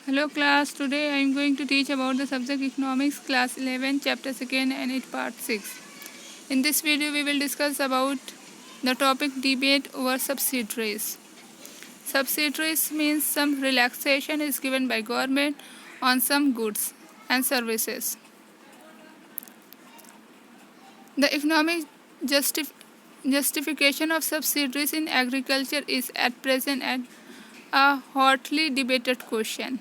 Hello class, today I am going to teach about the subject economics class 11 chapter 2nd and it part 6. In this video we will discuss about the topic debate over subsidies. Subsidies means some relaxation is given by government on some goods and services. The economic justification of subsidies in agriculture is at present a hotly debated question.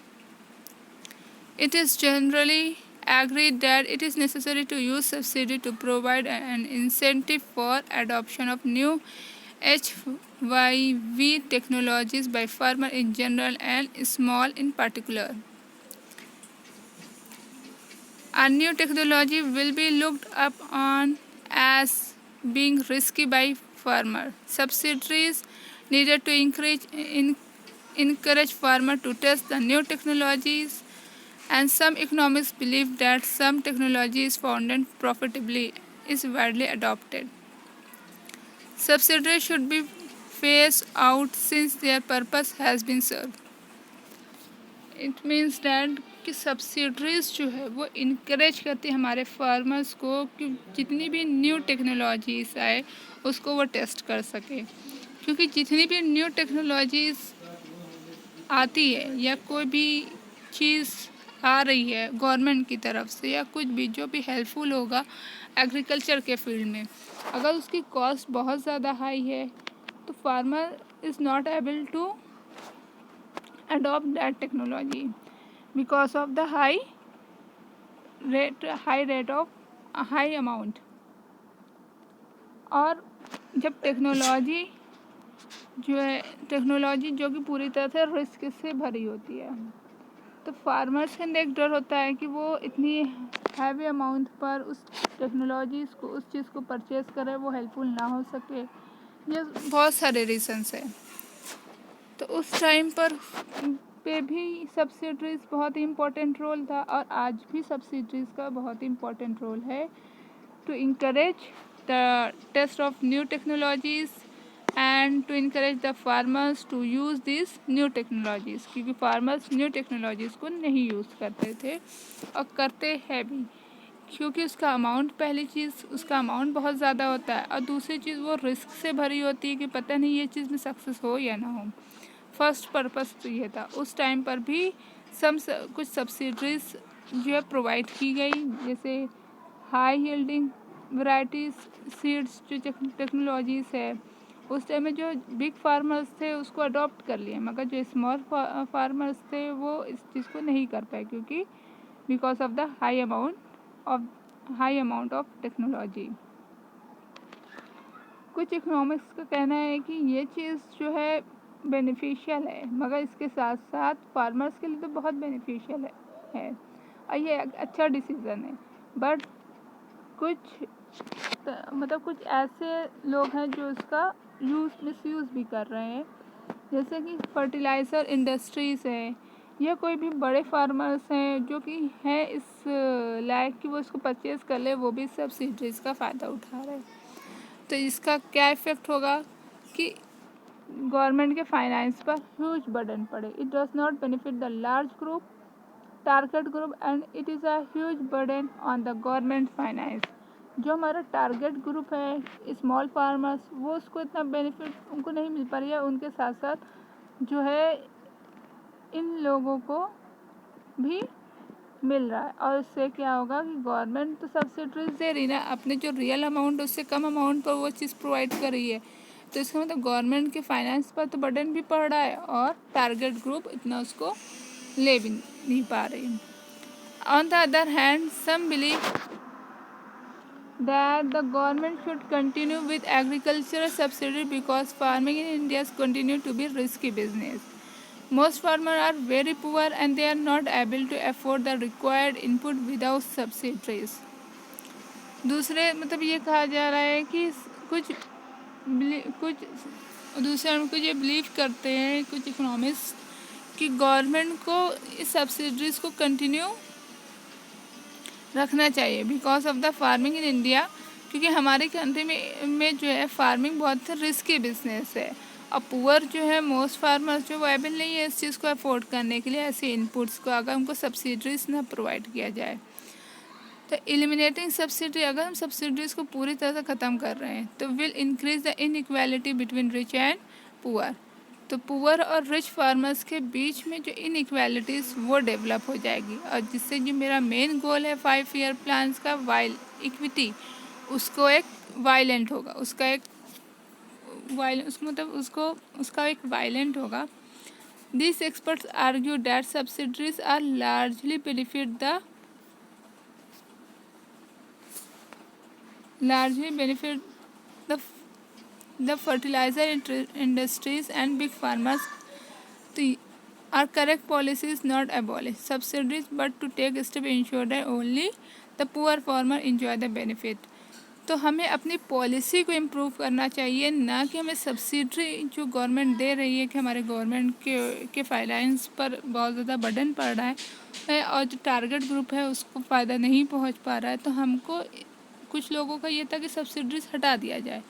It is generally agreed that it is necessary to use subsidy to provide an incentive for adoption of new HYV technologies by farmers in general and small in particular. A new technology will be looked upon as being risky by farmers. Subsidies needed to encourage farmers to test the new technologies, and some economists believe that some technology is founded profitably is widely adopted. Subsidies should be phased out since their purpose has been served. It means that कि subsidies जो है वो इनक्रेज करती है हमारे farmers को कि जितनी भी न्यू टेक्नोलॉजीज़ आए उसको वो टेस्ट कर सके, क्योंकि जितनी भी न्यू टेक्नोलॉजीज़ आती है या कोई भी चीज़ आ रही है गवर्नमेंट की तरफ से या कुछ भी जो भी हेल्पफुल होगा एग्रीकल्चर के फील्ड में, अगर उसकी कॉस्ट बहुत ज़्यादा हाई है तो farmer is not able to adopt that technology because of the high rate of high amount. और जब टेक्नोलॉजी जो कि पूरी तरह से रिस्क से भरी होती है तो फार्मर्स के अंदर एक डर होता है कि वो इतनी हैवी अमाउंट पर उस टेक्नोलॉजीज़ को उस चीज़ को परचेज़ करे वो हेल्पफुल ना हो सके. ये बहुत सारे रीजंस हैं. तो उस टाइम पे भी सब्सिडीज़ बहुत ही इम्पोर्टेंट रोल था और आज भी सब्सिडीज़ का बहुत ही इम्पोर्टेंट रोल है to encourage the test of new technologies and to encourage the farmers to use these new technologies, क्योंकि farmers new technologies को नहीं यूज़ करते थे और करते हैं भी, क्योंकि उसका अमाउंट पहली चीज़ उसका अमाउंट बहुत ज़्यादा होता है और दूसरी चीज़ वो रिस्क से भरी होती है कि पता नहीं ये चीज़ में सक्सेस हो या ना हो. फर्स्ट पर्पस तो ये था. उस टाइम पर भी कुछ सब्सिडीज़ जो है प्रोवाइड की गई, जैसे हाई यील्डिंग वैरायटीज़ सीड्स जो टेक्नोलॉजीज़ है उस टाइम में जो बिग फार्मर्स थे उसको अडॉप्ट कर लिए, मगर जो स्मॉल फार्मर्स थे वो इस चीज़ को नहीं कर पाए क्योंकि because of the high amount of technology. कुछ इकोनॉमिक्स का कहना है कि ये चीज़ जो है बेनिफिशियल है, मगर इसके साथ साथ फार्मर्स के लिए तो बहुत बेनिफिशियल है और ये अच्छा डिसीज़न है. बट कुछ ऐसे लोग हैं जो इसका मिसयूज़ भी कर रहे हैं, जैसे कि फर्टिलाइज़र इंडस्ट्रीज़ हैं या कोई भी बड़े फार्मर्स हैं जो कि हैं इस लायक कि वो इसको परचेज़ कर ले, वो भी सब्सिडीज़ का फ़ायदा उठा रहे हैं. तो इसका क्या इफ़ेक्ट होगा कि गवर्नमेंट के फाइनेंस पर ह्यूज बर्डन पड़े. It does not benefit the large group target group and it is a huge burden on the government finance. जो हमारा टारगेट ग्रुप है स्मॉल फार्मर्स, वो उसको इतना बेनिफिट उनको नहीं मिल पा रही है. उनके साथ साथ जो है इन लोगों को भी मिल रहा है और इससे क्या होगा कि गवर्नमेंट तो सब्सिडीज दे रही ना, अपने जो रियल अमाउंट उससे कम अमाउंट पर वो चीज़ प्रोवाइड कर रही है. तो इसका मतलब गवर्नमेंट के फाइनेंस पर तो बर्डन भी पड़ रहा है और टारगेट ग्रुप इतना उसको ले भी नहीं पा रही. On the other hand some believe that the government should continue with agricultural subsidy because farming in India continue to be risky business. Most farmers are very poor and they are not able to afford the required input without subsidies. दूसरे मतलब ये कहा जा रहा है कि कुछ दूसरे ये बिलीव करते हैं कुछ इकोनॉमिस्ट कि गवर्नमेंट को इस सब्सिडीज़ को कंटिन्यू रखना चाहिए because of the farming in India, क्योंकि हमारे कंट्री में जो है फार्मिंग बहुत रिस्की बिजनेस है अब पुअर जो है मोस्ट फार्मर्स जो वायबल नहीं है इस चीज़ को अफोर्ड करने के लिए ऐसे इनपुट्स को, अगर उनको सब्सिडीज ना प्रोवाइड किया जाए। तो एलिमिनेटिंग सब्सिडी, अगर हम सब्सिडीज़ को पूरी तरह से ख़त्म कर रहे हैं तो will increase the inequality between rich and poor. तो पुअर और रिच फार्मर्स के बीच में जो इनइक्वालिटीज़ वो डेवलप हो जाएगी, और जिससे जो मेरा मेन गोल है 5 ईयर प्लान्स का इक्विटी, उसको एक वायलेंट होगा, उसका एक उसका एक वायलेंट होगा। These experts argue that subsidies are largely benefit the fertilizer industries and big farmers. तो our correct policy is not abolish subsidies but to take a step ensure that only the poor farmer enjoy the benefit। तो हमें अपनी policy को improve करना चाहिए, ना कि हमें सब्सिडी जो गवर्नमेंट दे रही है कि हमारे गवर्नमेंट के फाइनेंस पर बहुत ज़्यादा बर्डन पड़ रहा है और जो टारगेट ग्रुप है उसको फ़ायदा नहीं पहुंच पा रहा है। तो हमको कुछ लोगों का ये था कि सब्सिडीज़ हटा दिया जाए,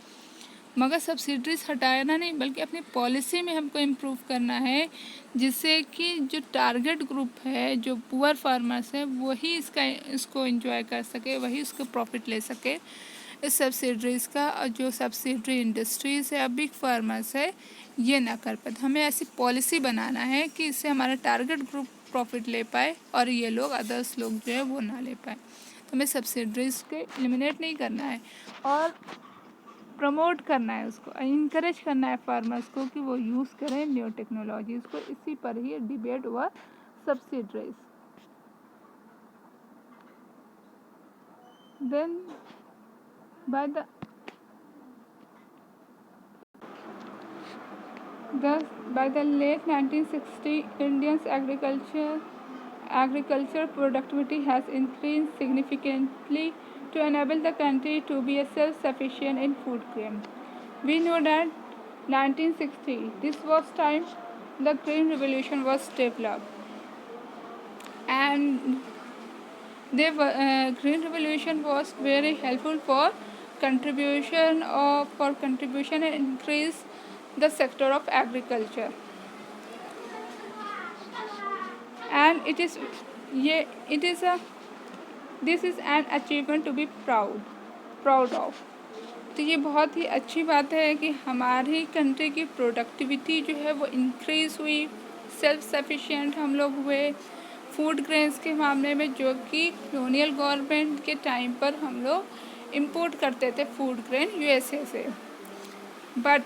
मगर सब्सिडीज़ हटाना नहीं बल्कि अपनी पॉलिसी में हमको इम्प्रूव करना है, जिससे कि जो टारगेट ग्रुप है, जो पुअर फार्मर्स है, वही इसको एंजॉय कर सके, वही उसको प्रॉफिट ले सके इस सब्सिडीज़ का। और जो सब्सिडी इंडस्ट्रीज़ है या बिग फार्मर्स है ये ना कर पाए। हमें ऐसी पॉलिसी बनाना है कि इससे हमारा टारगेट ग्रुप प्रॉफिट ले पाए और ये लोग अदर्स लोग जो है वो ना ले पाए। तो हमें सब्सिडीज़ को एलिमिनेट नहीं करना है और प्रमोट करना है, उसको इनकरेज करना है फार्मर्स को कि वो यूज़ करें न्यू टेक्नोलॉजीज़ को। इसी पर ही डिबेट हुआ subsidies. Then by the late 1960s, India's agriculture productivity has increased significantly to enable the country to be self-sufficient in food grain. We know that 1960, this was time the Green Revolution was developed, and the Green Revolution was very helpful for contribution and increase the sector of agriculture, and this is an achievement to be proud of। तो ये बहुत ही अच्छी बात है कि हमारी country की productivity जो है वो इंक्रीज़ हुई, सेल्फ सफिशिएंट हम लोग हुए फूड ग्रेन्स के मामले में, जो कि कॉलोनियल गवर्नमेंट के टाइम पर हम लोग इंपोर्ट करते थे फूड ग्रेन यूएसए से। बट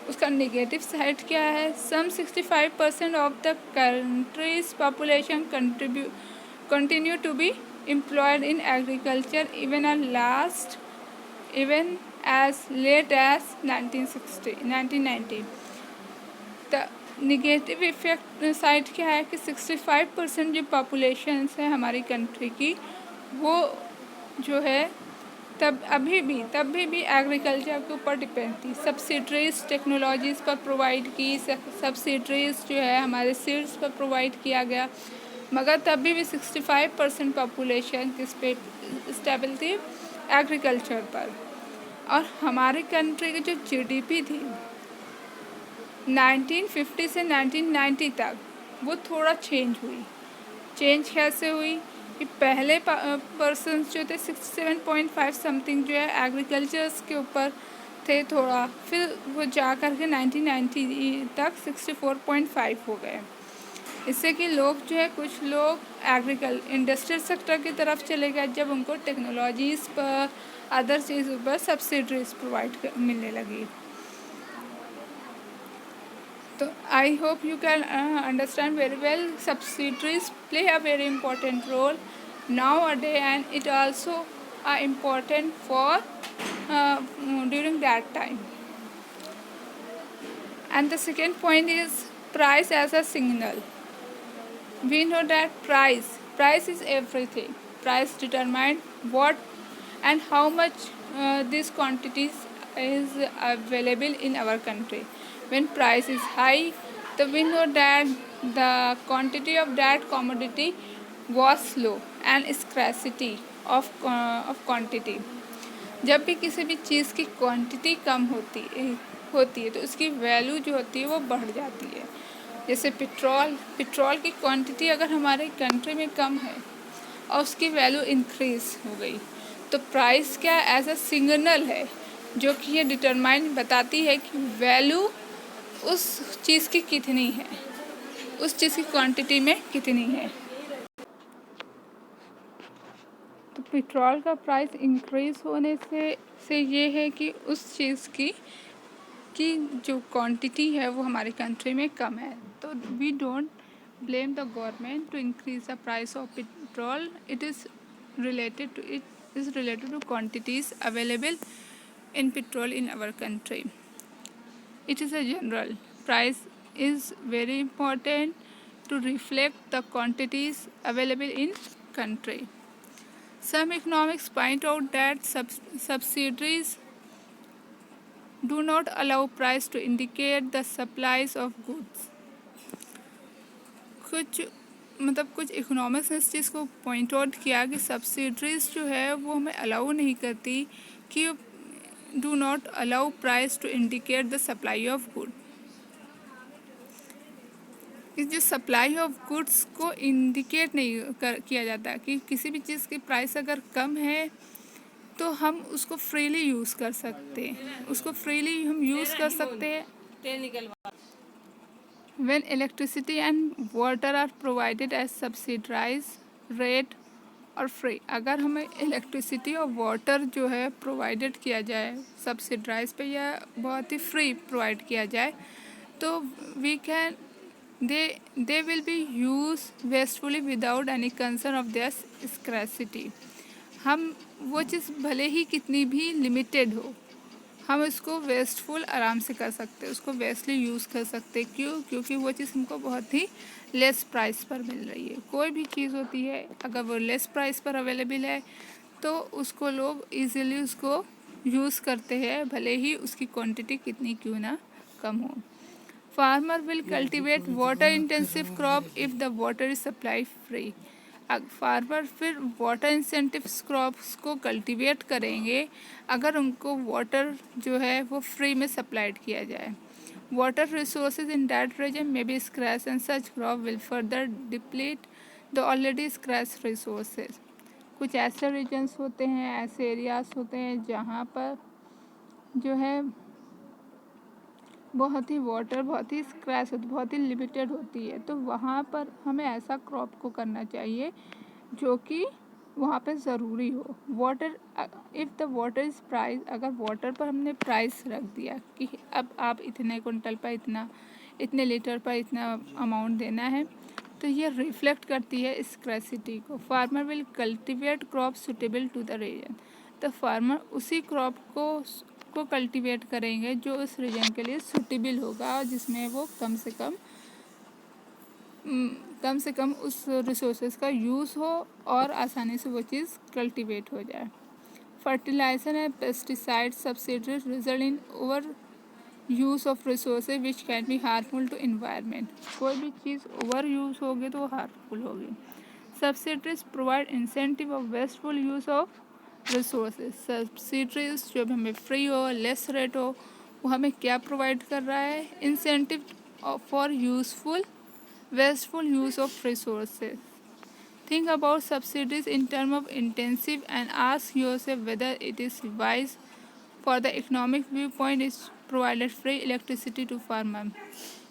उसका नेगेटिव साइड क्या है? Some 65% of the countries population continue to be employed in agriculture even as late as 1990। The negative effect side क्या है कि 65% जो पॉपुलेशन है हमारी कंट्री की, वो जो है तब भी एग्रीकल्चर के ऊपर डिपेंड थी। सब्सिडीज टेक्नोलॉजीज़ पर प्रोवाइड की, सब्सिडीज जो है हमारे सीड्स पर प्रोवाइड किया गया, मगर तब भी 65% पॉपुलेशन किस पे स्टेबल थी? एग्रीकल्चर पर। और हमारी कंट्री की जो जीडीपी थी 1950 से 1990 तक वो थोड़ा चेंज हुई। चेंज कैसे हुई कि पहले पर्सन्स जो थे 67.5 समथिंग जो है एग्रीकल्चर्स के ऊपर थे थोड़ा, फिर वो जा कर के 1990 तक 64.5 हो गए। इससे कि लोग जो है कुछ लोग इंडस्ट्रियल सेक्टर की तरफ चले गए जब उनको टेक्नोलॉजीज़ पर अदर चीज़ों पर सब्सिडीज प्रोवाइड मिलने लगी। तो I hope you can understand very well subsidies play a very important role nowadays, and it also are important for during that time. And the second point is price as a signal. We know that price is everything. Price determine what and how much these quantities is available in our country. When price is high, then we know that the quantity of that commodity was low and scarcity of quantity. जब भी किसी भी चीज़ की quantity कम होती है तो उसकी value जो होती है वो बढ़ जाती है। जैसे पेट्रोल की क्वांटिटी अगर हमारे कंट्री में कम है और उसकी वैल्यू इंक्रीज हो गई तो प्राइस क्या एज अ सिग्नल है जो कि ये डिटरमाइन बताती है कि वैल्यू उस चीज़ की कितनी है, उस चीज़ की क्वांटिटी में कितनी है। तो पेट्रोल का प्राइस इंक्रीज होने से ये है कि उस चीज़ की जो क्वांटिटी है वो हमारी कंट्री में कम है। तो we don't blame the government to increase the price of petrol. It is related to quantities available in petrol in our country. It is a general price is very important to reflect the quantities available in country. Some economics point out that subsidies do not allow price to indicate the supplies of goods. कुछ economics ने इस चीज़ को point out किया कि subsidies जो है वो हमें अलाउ नहीं करती कि do not allow price to indicate the supply of good. इस जो सप्लाई ऑफ गुड्स को इंडिकेट नहीं किया जाता कि किसी भी चीज़ की प्राइस अगर कम है तो हम उसको फ्रीली यूज़ कर सकते हैं, उसको फ्रीली हम यूज़ कर सकते हैं। When electricity and water are provided as subsidized rate और फ्री, अगर हमें इलेक्ट्रिसिटी और वाटर जो है प्रोवाइडेड किया जाए सब्सिडाइज पे या बहुत ही फ्री प्रोवाइड किया जाए तो we can they will be use wastefully without any concern of their scarcity. हम वो चीज़ भले ही कितनी भी लिमिटेड हो हम इसको वेस्टफुल आराम से कर सकते हैं, उसको वेस्टली यूज़ कर सकते हैं। क्यों? क्योंकि वो चीज़ हमको बहुत ही लेस प्राइस पर मिल रही है। कोई भी चीज़ होती है अगर वो लेस प्राइस पर अवेलेबल है तो उसको लोग इजीली उसको यूज़ करते हैं भले ही उसकी क्वांटिटी कितनी क्यों ना कम हो। Farmer will cultivate water intensive crop if the water is supply free. Farmer फिर वाटर इंसेंटिव क्रॉप्स को कल्टीवेट करेंगे अगर उनको वाटर जो है वो फ्री में सप्लाइड किया जाए। Water resources in that region में be scarce and such crop will further deplete the already scarce resources. कुछ ऐसे रीजन्स होते हैं, ऐसे एरियाज होते हैं जहाँ पर जो है बहुत ही वाटर बहुत ही स्क्रैच होती, बहुत ही लिमिटेड होती है, तो वहाँ पर हमें ऐसा क्रॉप को करना चाहिए जो कि वहाँ पे ज़रूरी हो। Water if the water is price, अगर वाटर पर हमने प्राइस रख दिया कि अब आप इतने कुंटल पर इतना, इतने लीटर पर इतना अमाउंट देना है, तो ये रिफ्लेक्ट करती है स्क्रैसिटी को। Farmer will cultivate crop suitable to the region. तो फार्मर उसी क्रॉप को कल्टीवेट करेंगे जो उस रीजन के लिए सूटेबल होगा, जिसमें वो कम से कम उस रिसोर्सेज का यूज़ हो और आसानी से वो चीज़ कल्टीवेट हो जाए। Fertiliser and pesticide subsidies result in over use of resources which can be harmful to environment. कोई भी चीज़ ओवर यूज़ होगी तो वो हार्मफुल होगी। Subsidies provide incentive of wasteful use of resources. Subsidies जो भी हमें फ्री हो, लेस रेट हो, वो हमें क्या प्रोवाइड कर रहा है? Incentive for useful wasteful use of resources. Think about subsidies in terms of intensive and ask yourself whether it is wise for the economic viewpoint is provided free electricity to farmer.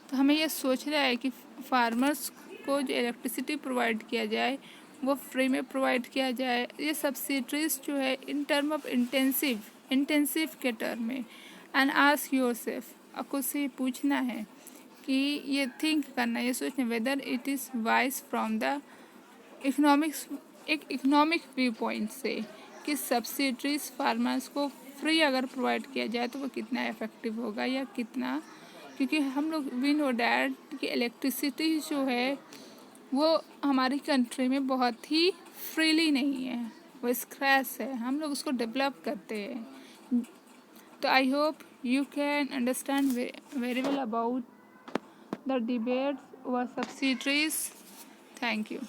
तो हमें यह सोचना है कि farmers को जो electricity provide किया जाए वो फ्री में प्रोवाइड किया जाए। ये सब्सिडीज जो है इन टर्म ऑफ इंटेंसिव के टर्म में। एंड आस्क योरसेल्फ, आपको से पूछना है कि ये थिंक करना, ये सोचना whether it is wise from the economic view point से कि सब्सिडीज फार्मर्स को फ्री अगर प्रोवाइड किया जाए तो वो कितना इफ़ेक्टिव होगा या कितना, क्योंकि हम लोग वी नो डैट कि इलेक्ट्रिसिटी जो है वो हमारी कंट्री में बहुत ही फ्रीली नहीं है, वो स्क्रैच है, हम लोग उसको डेवलप करते हैं। तो I hope you can understand very well about the debates over subsidiaries. Thank you.